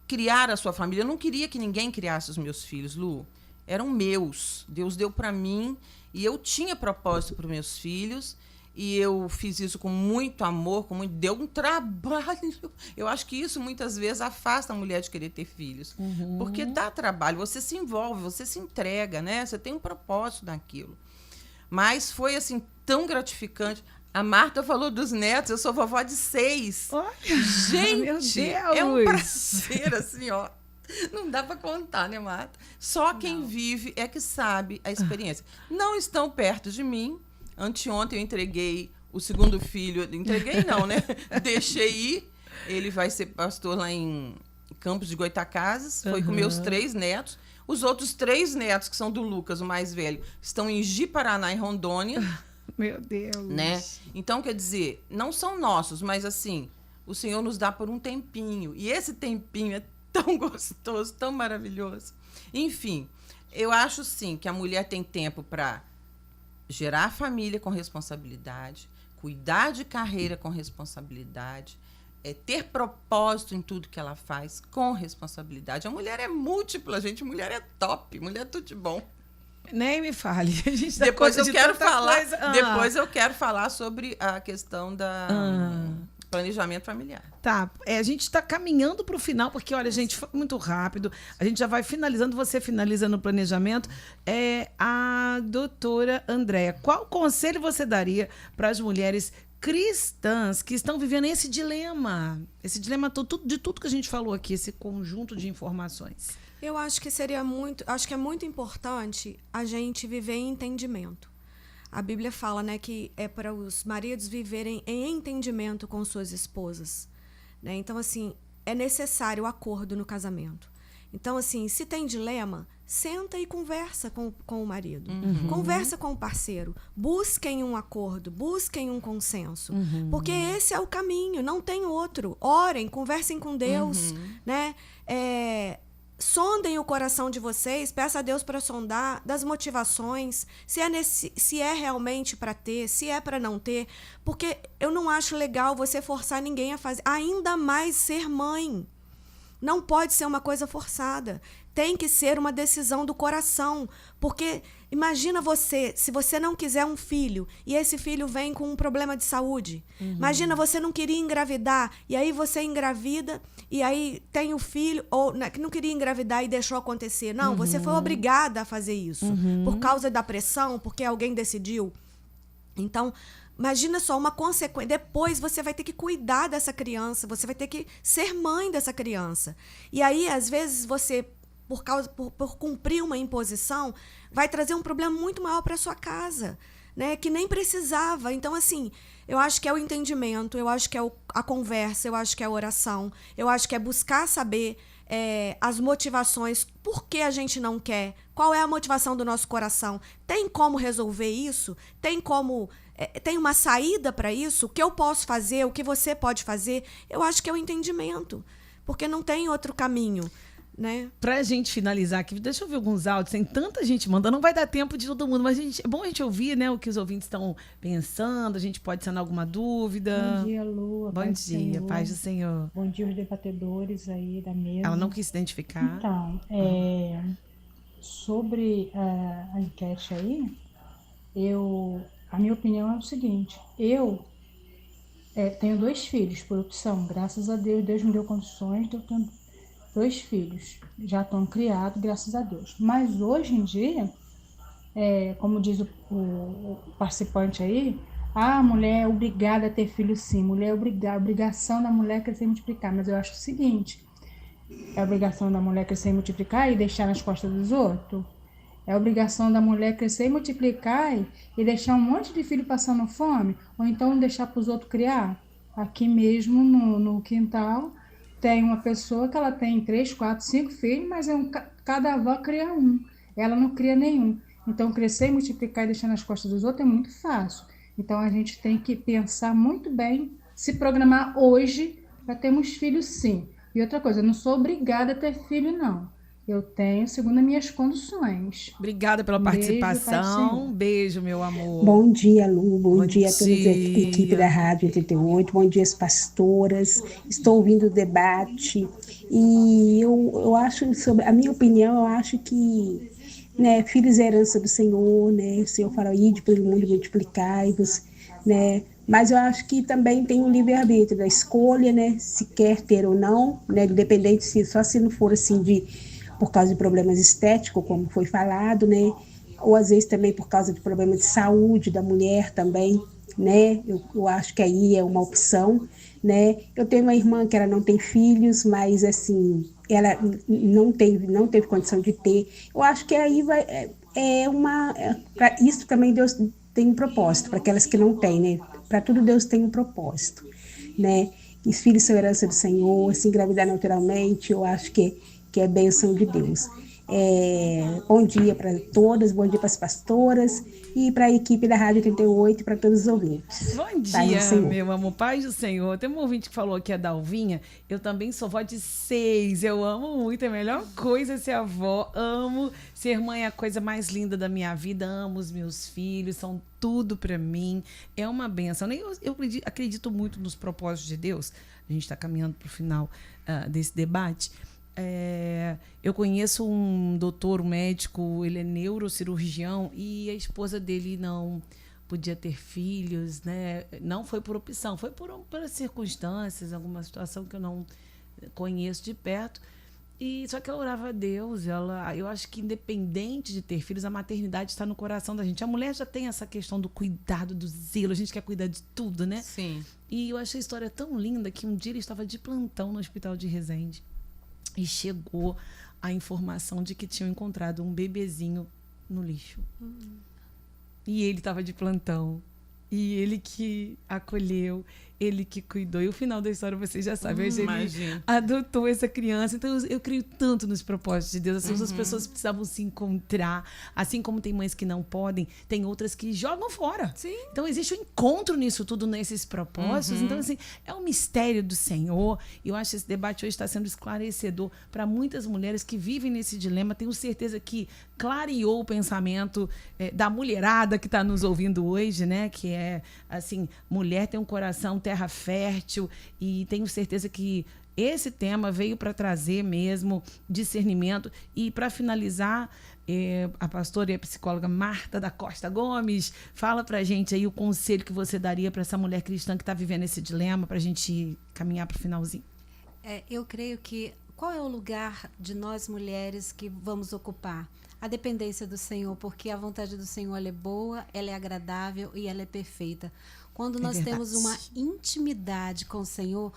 criar a sua família. Eu não queria que ninguém criasse os meus filhos, Lu. Eram meus. Deus deu para mim. E eu tinha propósito para os meus filhos. E eu fiz isso com muito amor, deu um trabalho. Eu acho que isso muitas vezes afasta a mulher de querer ter filhos. Porque dá trabalho, você se envolve, você se entrega, né? Você tem um propósito naquilo. Mas foi, assim, tão gratificante. A Marta falou dos netos, eu sou vovó de 6. Olha, gente, meu Deus. É um prazer, assim, ó. Não dá para contar, né, Marta? Só quem vive é que sabe a experiência. Não estão perto de mim. Anteontem eu entreguei o 2º filho. Entreguei não, né? Deixei ir. Ele vai ser pastor lá em Campos de Goytacazes. Foi com meus 3 netos. Os outros 3 netos, que são do Lucas, o mais velho, estão em Ji-Paraná, em Rondônia. Meu Deus. Né? Então, quer dizer, não são nossos, mas assim, o Senhor nos dá por um tempinho. E esse tempinho é tão gostoso, tão maravilhoso. Enfim, eu acho, sim, que a mulher tem tempo para gerar família com responsabilidade, cuidar de carreira com responsabilidade, ter propósito em tudo que ela faz com responsabilidade. A mulher é múltipla, gente. Mulher é top. Mulher é tudo de bom. Nem me fale. A gente depois eu quero falar. Depois eu quero falar sobre a questão da planejamento familiar. Tá. A gente está caminhando para o final, porque, olha, gente, foi muito rápido. A gente já vai finalizando. Você finaliza no planejamento. A doutora Andréia, qual conselho você daria para as mulheres cristãs que estão vivendo esse dilema de tudo que a gente falou aqui, esse conjunto de informações? Eu acho que é muito importante a gente viver em entendimento. A Bíblia fala, né, que é para os maridos viverem em entendimento com suas esposas, né? Então, assim, é necessário o acordo no casamento. Então, assim, se tem dilema, senta e conversa com o marido. Conversa com o parceiro. Busquem um acordo, busquem um consenso. Porque esse é o caminho, não tem outro. Orem, conversem com Deus, né? Sondem o coração de vocês, peça a Deus para sondar das motivações, se é realmente para ter, se é para não ter. Porque eu não acho legal você forçar ninguém a fazer, ainda mais ser mãe. Não pode ser uma coisa forçada. Tem que ser uma decisão do coração. Porque imagina se você não quiser um filho e esse filho vem com um problema de saúde. Imagina você não queria engravidar e aí você engravida e aí tem o filho, ou que não queria engravidar e deixou acontecer. Não, você foi obrigada a fazer isso. Por causa da pressão, porque alguém decidiu. Então, Imagina só, uma consequência. Depois você vai ter que cuidar dessa criança, você vai ter que ser mãe dessa criança. E aí, às vezes, você, por cumprir uma imposição, vai trazer um problema muito maior para sua casa, né? Que nem precisava. Então, assim, eu acho que é o entendimento, eu acho que é a conversa, eu acho que é a oração, eu acho que é buscar saber as motivações, por que a gente não quer, qual é a motivação do nosso coração. Tem como resolver isso? Tem como... tem uma saída para isso? O que eu posso fazer? O que você pode fazer? Eu acho que é o entendimento, porque não tem outro caminho, né? Pra gente finalizar aqui, deixa eu ver alguns áudios. Tem tanta gente mandando, não vai dar tempo de todo mundo, mas é bom a gente ouvir, né, o que os ouvintes estão pensando, a gente pode sanar alguma dúvida. Bom dia, Lu. Bom dia, paz do Senhor. Bom dia, os debatedores aí da mesa. Ela não quis se identificar. Então, sobre a enquete aí, a minha opinião é o seguinte: eu tenho 2 filhos por opção, graças a Deus, Deus me deu condições de eu ter 2 filhos, já estão criados, graças a Deus. Mas hoje em dia, como diz o participante aí, a mulher é obrigada a ter filho sim, mulher a obrigação da mulher é crescer e multiplicar. Mas eu acho o seguinte: é a obrigação da mulher crescer e multiplicar e deixar nas costas dos outros? É a obrigação da mulher crescer e multiplicar e deixar um monte de filho passando fome? Ou então deixar para os outros criar? Aqui mesmo no quintal tem uma pessoa que ela tem 3, 4, 5 filhos, mas cada avó cria um. Ela não cria nenhum. Então, crescer e multiplicar e deixar nas costas dos outros é muito fácil. Então, a gente tem que pensar muito bem, se programar hoje para termos filhos, sim. E outra coisa, eu não sou obrigada a ter filho, não. Eu tenho segundo as minhas condições. Obrigada pela participação. Beijo, meu amor. Bom dia, Lu. Bom dia a toda a equipe da Rádio 88. Bom dia, as pastoras. Estou ouvindo o debate. E eu acho, sobre a minha opinião, eu acho que, né, filhos é herança do Senhor, né? O Senhor fala, ide pelo mundo e multiplicai-vos, né? Mas eu acho que também tem um livre-arbítrio da escolha, né? Se quer ter ou não, né? Independente só se não for assim por causa de problemas estéticos, como foi falado, né? Ou às vezes também por causa de problemas de saúde da mulher também, né? Eu acho que aí é uma opção, né? Eu tenho uma irmã que ela não tem filhos, mas assim, ela não teve condição de ter. Eu acho que aí para isso também Deus tem um propósito, para aquelas que não têm, né? Para tudo Deus tem um propósito, né? Os filhos são herança do Senhor, se engravidar naturalmente, eu acho que é bênção de Deus. Bom dia para todas, bom dia para as pastoras e para a equipe da Rádio 88 e para todos os ouvintes. Bom dia, meu amor, paz do Senhor. Tem um ouvinte que falou aqui, a Dalvinha, eu também sou vó de 6, eu amo muito, é a melhor coisa ser avó, amo ser mãe, é a coisa mais linda da minha vida, amo os meus filhos, são tudo para mim, é uma bênção. Eu acredito muito nos propósitos de Deus, a gente está caminhando para o final desse debate. Eu conheço um doutor, um médico, ele é neurocirurgião e a esposa dele não podia ter filhos, né? Não foi por opção, foi por circunstâncias, alguma situação que eu não conheço de perto. E só que ela orava a Deus, eu acho que independente de ter filhos, a maternidade está no coração da gente. A mulher já tem essa questão do cuidado, do zelo, a gente quer cuidar de tudo, né? Sim. E eu achei a história tão linda que um dia ele estava de plantão no hospital de Resende. E chegou a informação de que tinham encontrado um bebezinho no lixo. E ele estava de plantão. E ele que acolheu, ele que cuidou. E o final da história vocês já sabem. Hoje ele adotou essa criança. Então eu creio tanto nos propósitos de Deus. As pessoas precisavam se encontrar. Assim como tem mães que não podem, tem outras que jogam fora. Sim. Então existe um encontro nisso tudo, nesses propósitos. Então, assim, é um mistério do Senhor. E eu acho que esse debate hoje está sendo esclarecedor para muitas mulheres que vivem nesse dilema. Tenho certeza que clareou o pensamento da mulherada que está nos ouvindo hoje, né? Que é, assim, mulher tem um coração, terra fértil, e tenho certeza que esse tema veio para trazer mesmo discernimento. E para finalizar, a pastora e a psicóloga Marta da Costa Gomes, fala para a gente aí o conselho que você daria para essa mulher cristã que está vivendo esse dilema, para a gente caminhar para o finalzinho. Eu creio que qual é o lugar de nós mulheres que vamos ocupar? a dependência do Senhor, porque a vontade do Senhor ela é boa, ela é agradável e ela é perfeita. Quando nós temos uma intimidade com o Senhor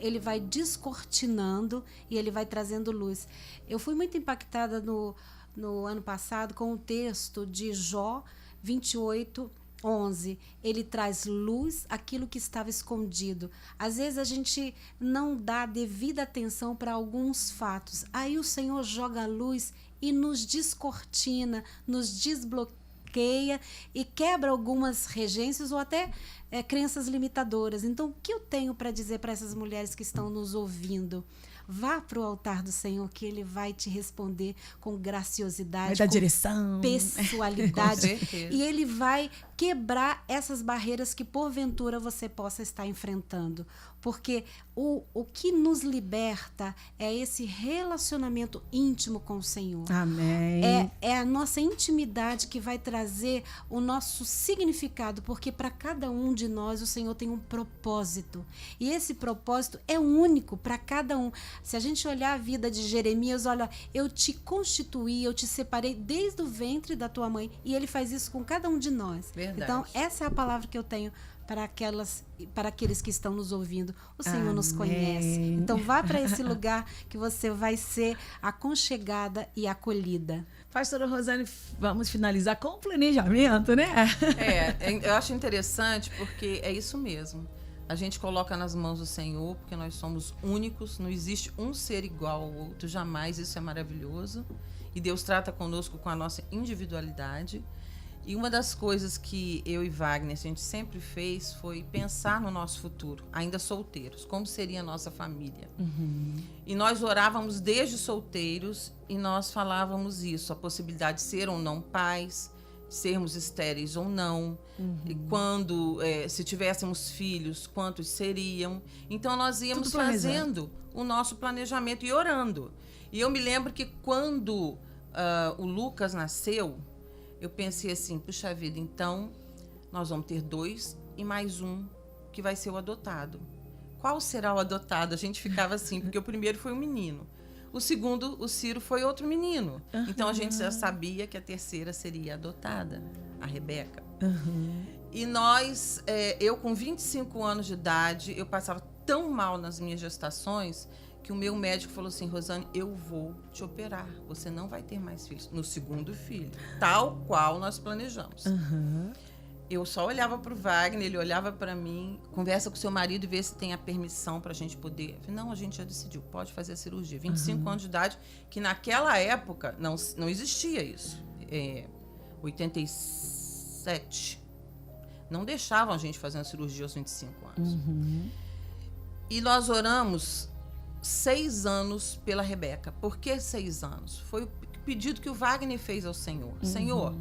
ele vai descortinando e ele vai trazendo luz. Eu fui muito impactada no ano passado com o texto de Jó 28:11. Ele traz luz àquilo que estava escondido. Às vezes a gente não dá devida atenção para alguns fatos. Aí o Senhor joga a luz e nos descortina, nos desbloqueia e quebra algumas regências ou até crenças limitadoras. Então, o que eu tenho para dizer para essas mulheres que estão nos ouvindo? Vá para o altar do Senhor, que Ele vai te responder com graciosidade, vai dar com direção, pessoalidade. E Ele vai quebrar essas barreiras que, porventura, você possa estar enfrentando. Porque o que nos liberta é esse relacionamento íntimo com o Senhor. Amém. É a nossa intimidade que vai trazer o nosso significado, porque para cada um de nós o Senhor tem um propósito. E esse propósito é único para cada um. Se a gente olhar a vida de Jeremias, olha, eu te constituí, eu te separei desde o ventre da tua mãe. E Ele faz isso com cada um de nós. Verdade. Então, essa é a palavra que eu tenho para aqueles que estão nos ouvindo. O Senhor nos conhece. Então, vá para esse lugar que você vai ser aconchegada e acolhida. Pastora Rosane, vamos finalizar com o planejamento, né? Eu acho interessante porque é isso mesmo. A gente coloca nas mãos do Senhor, porque nós somos únicos, não existe um ser igual ao outro, jamais. Isso é maravilhoso. E Deus trata conosco com a nossa individualidade. E uma das coisas que eu e Wagner, a gente sempre fez foi pensar no nosso futuro, ainda solteiros, como seria a nossa família. E nós orávamos desde solteiros e nós falávamos isso, a possibilidade de ser ou não pais, sermos estéreis ou não, e quando, se tivéssemos filhos, quantos seriam. Então nós íamos fazendo o nosso planejamento e orando. E eu me lembro que quando o Lucas nasceu, eu pensei assim, puxa vida, então nós vamos ter 2 e mais um que vai ser o adotado. Qual será o adotado? A gente ficava assim, porque o primeiro foi um menino. O segundo, o Ciro, foi outro menino. Então a gente já sabia que a terceira seria adotada, a Rebeca. E nós, eu com 25 anos de idade, eu passava tão mal nas minhas gestações que o meu médico falou assim, Rosane, eu vou te operar, você não vai ter mais filhos. No segundo filho, tal qual nós planejamos. Eu só olhava para o Wagner, ele olhava para mim, conversa com o seu marido e vê se tem a permissão para a gente poder. Eu falei, não, a gente já decidiu, pode fazer a cirurgia. 25 anos de idade, que naquela época não existia isso. 87, não deixavam a gente fazer uma cirurgia aos 25 anos. E nós oramos 6 anos pela Rebeca. Por que 6 anos? Foi o pedido que o Wagner fez ao Senhor. Senhor,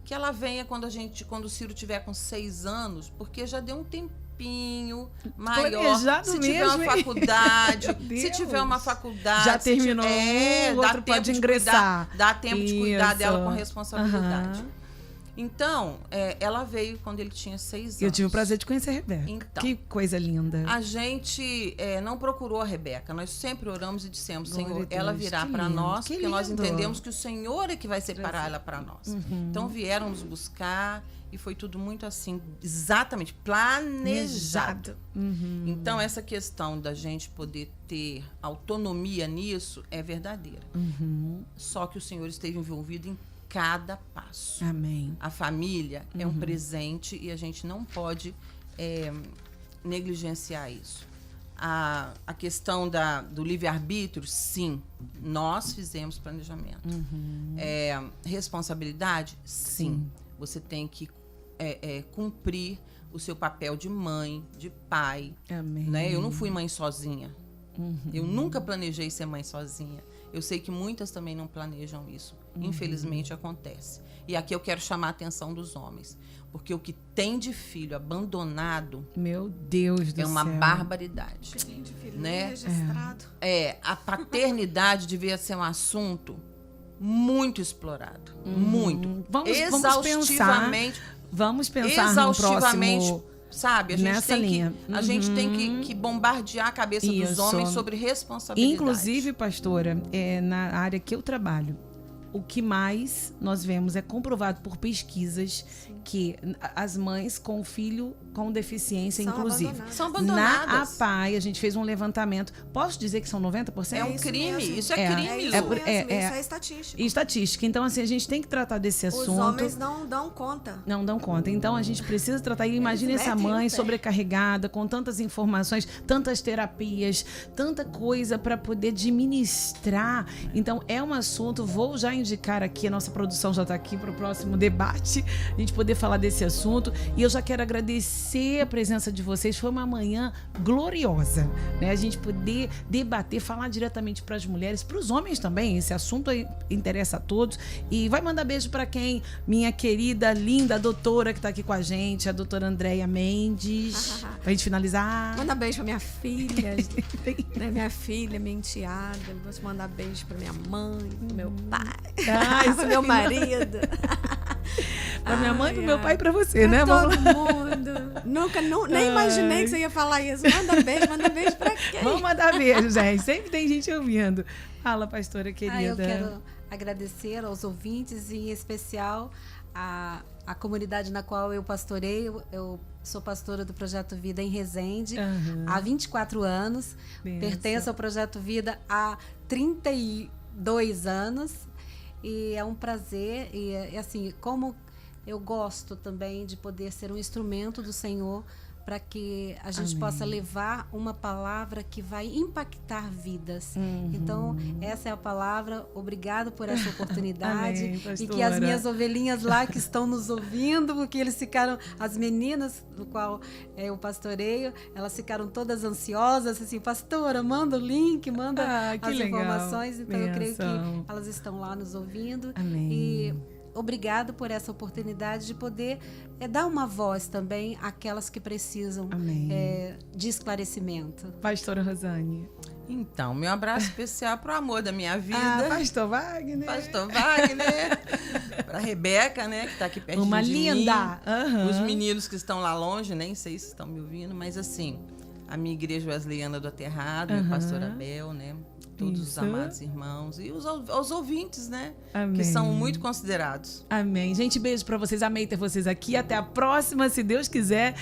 que ela venha quando o Ciro tiver com 6 anos, porque já deu um tempinho maior. Planejado se mesmo, tiver uma faculdade, se tiver uma faculdade, já terminou, o outro pode ingressar. Dá tempo de cuidar dela com responsabilidade. Então, ela veio quando ele tinha 6 anos. Eu tive o prazer de conhecer a Rebeca. Então, que coisa linda. A gente não procurou a Rebeca. Nós sempre oramos e dissemos, Glória Senhor, a Deus, ela virá para nós, porque nós lindo. entendemos que o Senhor é que vai separar ela para nós. Então, vieram nos buscar e foi tudo muito assim, exatamente, planejado. Então, essa questão da gente poder ter autonomia nisso é verdadeira. Só que o Senhor esteve envolvido em cada passo. Amém. A família é um presente e a gente não pode negligenciar isso. A questão do livre-arbítrio, sim, nós fizemos planejamento. Responsabilidade, sim. Você tem que cumprir o seu papel de mãe, de pai. Amém. Né? Eu não fui mãe sozinha. Eu nunca planejei ser mãe sozinha. Eu sei que muitas também não planejam isso. Infelizmente acontece. E aqui eu quero chamar a atenção dos homens. Porque o que tem de filho abandonado... Meu Deus do céu. É uma barbaridade. Tem de filho né? registrado. A paternidade devia ser um assunto muito explorado. Muito. Vamos pensar no próximo... Sabe, a gente nessa linha. A gente tem que bombardear a cabeça dos homens sobre responsabilidade. Inclusive, pastora, na área que eu trabalho, o que mais nós vemos é comprovado por pesquisas que as mães com filho com deficiência, São inclusive. abandonadas. São abandonadas. Na APAE, a gente fez um levantamento. Posso dizer que são 90%? É um isso crime, mesmo. isso é É. crime, É Lu. isso mesmo, é- isso é estatístico. E estatística. Então, assim, a gente tem que tratar desse Os assunto. homens não dão conta. Não dão conta. Então, a gente precisa tratar. E imagina essa metem o mãe pé. sobrecarregada, com tantas informações, tantas terapias, tanta coisa para poder administrar. Então, é um assunto. Vou já indicar aqui, a nossa produção já está aqui para o próximo debate, a gente poder falar desse assunto. E eu já quero agradecer a presença de vocês. Foi uma manhã gloriosa, né? A gente poder debater, falar diretamente para as mulheres, para os homens também. Esse assunto aí interessa a todos. E vai mandar beijo para quem? Minha querida, linda doutora que está aqui com a gente, a doutora Andréia Mendes. Pra gente finalizar. Manda beijo pra minha filha, né? Minha filha, minha enteada. Vou te mandar beijo pra minha mãe, pro meu pai, Ah, pro meu marido. Pra minha mãe, pro meu Ai, pai e pra você, né? Pra Vamos todo mundo. Nem imaginei que você ia falar isso. Manda beijo pra quem? Vamos mandar beijo, gente. Sempre tem gente ouvindo. Fala, pastora querida. Eu quero agradecer aos ouvintes e, em especial, a comunidade na qual eu pastoreio. Eu sou pastora do Projeto Vida em Resende há 24 anos. Benção. Pertenço ao Projeto Vida há 32 anos. E é um prazer. E assim, como eu gosto também de poder ser um instrumento do Senhor para que a gente possa levar uma palavra que vai impactar vidas. Então, essa é a palavra. Obrigado por essa oportunidade. Amém, e pastora. que as minhas ovelhinhas lá que estão nos ouvindo, porque eles ficaram, as meninas do qual eu pastoreio, elas ficaram todas ansiosas, assim, pastora, manda o link, manda que as legal. informações. Então, eu creio Benção. que elas estão lá nos ouvindo. Amém. E obrigado por essa oportunidade de poder dar uma voz também àquelas que precisam Amém. de esclarecimento. Pastora Rosane. Então, meu abraço especial pro amor da minha vida. Pastor Wagner. Pastor Wagner, pra Rebeca, né, que tá aqui pertinho Uma de linda. mim. Aham. Os meninos que estão lá longe, nem sei se estão me ouvindo, mas assim, a minha igreja wesleyana do Aterrado, meu pastor Abel, né, todos os Isso. amados irmãos e os ouvintes, né, Amém. que são muito considerados. Amém. Gente, beijo pra vocês. Amei ter vocês aqui. Até a próxima, se Deus quiser.